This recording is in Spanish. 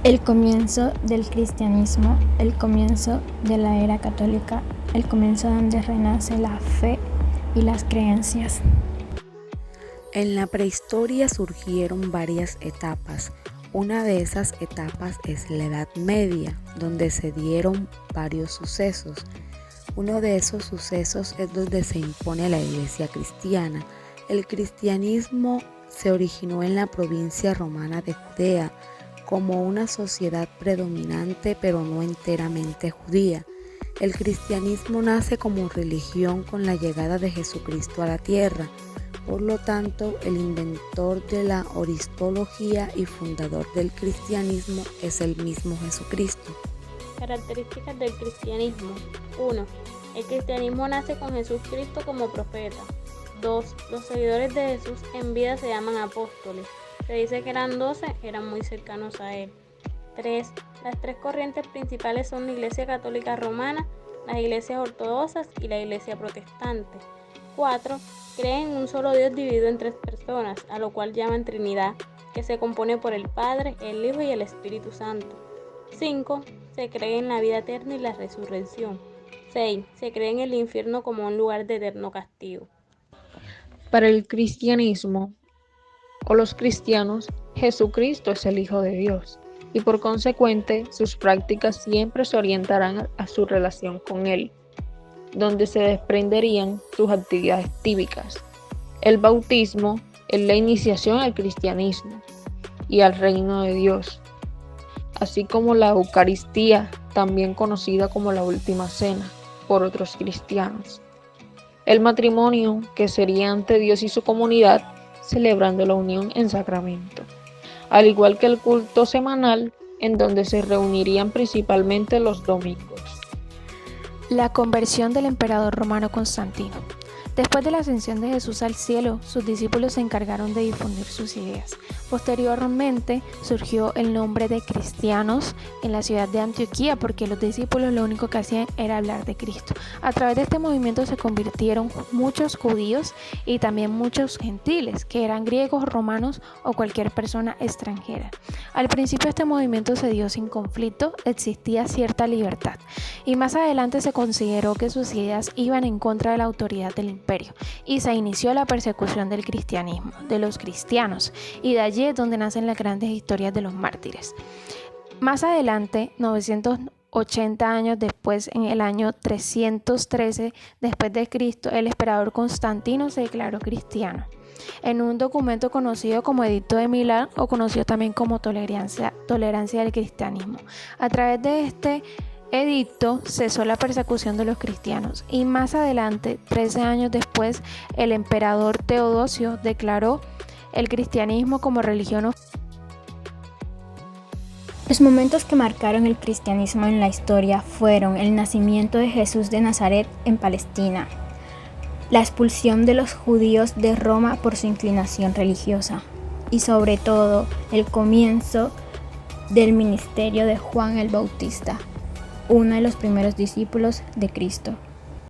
El comienzo del cristianismo, el comienzo de la era católica, el comienzo donde renace la fe y las creencias. En la prehistoria surgieron varias etapas. Una de esas etapas es la Edad Media, donde se dieron varios sucesos. Uno de esos sucesos es donde se impone la Iglesia cristiana. El cristianismo se originó en la provincia romana de Judea como una sociedad predominante pero no enteramente judía. El cristianismo nace como religión con la llegada de Jesucristo a la tierra. Por lo tanto, el inventor de la oristología y fundador del cristianismo es el mismo Jesucristo. Características del cristianismo. 1. El cristianismo nace con Jesucristo como profeta. 2. Los seguidores de Jesús en vida se llaman apóstoles. Se dice que eran 12, eran muy cercanos a él. 3. Las tres corrientes principales son la Iglesia Católica Romana, las iglesias ortodoxas y la Iglesia Protestante. 4. Creen en un solo Dios dividido en tres personas, a lo cual llaman Trinidad, que se compone por el Padre, el Hijo y el Espíritu Santo. 5. Se cree en la vida eterna y la resurrección. 6. Se cree en el infierno como un lugar de eterno castigo. Para el cristianismo o los cristianos, Jesucristo es el Hijo de Dios y por consecuente sus prácticas siempre se orientarán a su relación con Él, donde se desprenderían sus actividades típicas. El bautismo es la iniciación al cristianismo y al reino de Dios, así como la Eucaristía, también conocida como la Última Cena por otros cristianos. El matrimonio, que sería ante Dios y su comunidad, celebrando la unión en sacramento, al igual que el culto semanal, en donde se reunirían principalmente los domingos. La conversión del emperador romano Constantino. Después de la ascensión de Jesús al cielo, sus discípulos se encargaron de difundir sus ideas. Posteriormente surgió el nombre de cristianos en la ciudad de Antioquía porque los discípulos lo único que hacían era hablar de Cristo. A través de este movimiento se convirtieron muchos judíos y también muchos gentiles, que eran griegos, romanos o cualquier persona extranjera. Al principio este movimiento se dio sin conflicto, existía cierta libertad y más adelante se consideró que sus ideas iban en contra de la autoridad del imperio y se inició la persecución del cristianismo, de los cristianos, y de allí es donde nacen las grandes historias de los mártires. Más adelante, 980 años después, en el año 313 después de Cristo, el emperador Constantino se declaró cristiano en un documento conocido como Edicto de Milán o conocido también como tolerancia del cristianismo. A través de este edicto cesó la persecución de los cristianos y más adelante, 13 años después, el emperador Teodosio declaró el cristianismo como religión oficial. Los momentos que marcaron el cristianismo en la historia fueron el nacimiento de Jesús de Nazaret en Palestina, la expulsión de los judíos de Roma por su inclinación religiosa y sobre todo el comienzo del ministerio de Juan el Bautista, uno de los primeros discípulos de Cristo.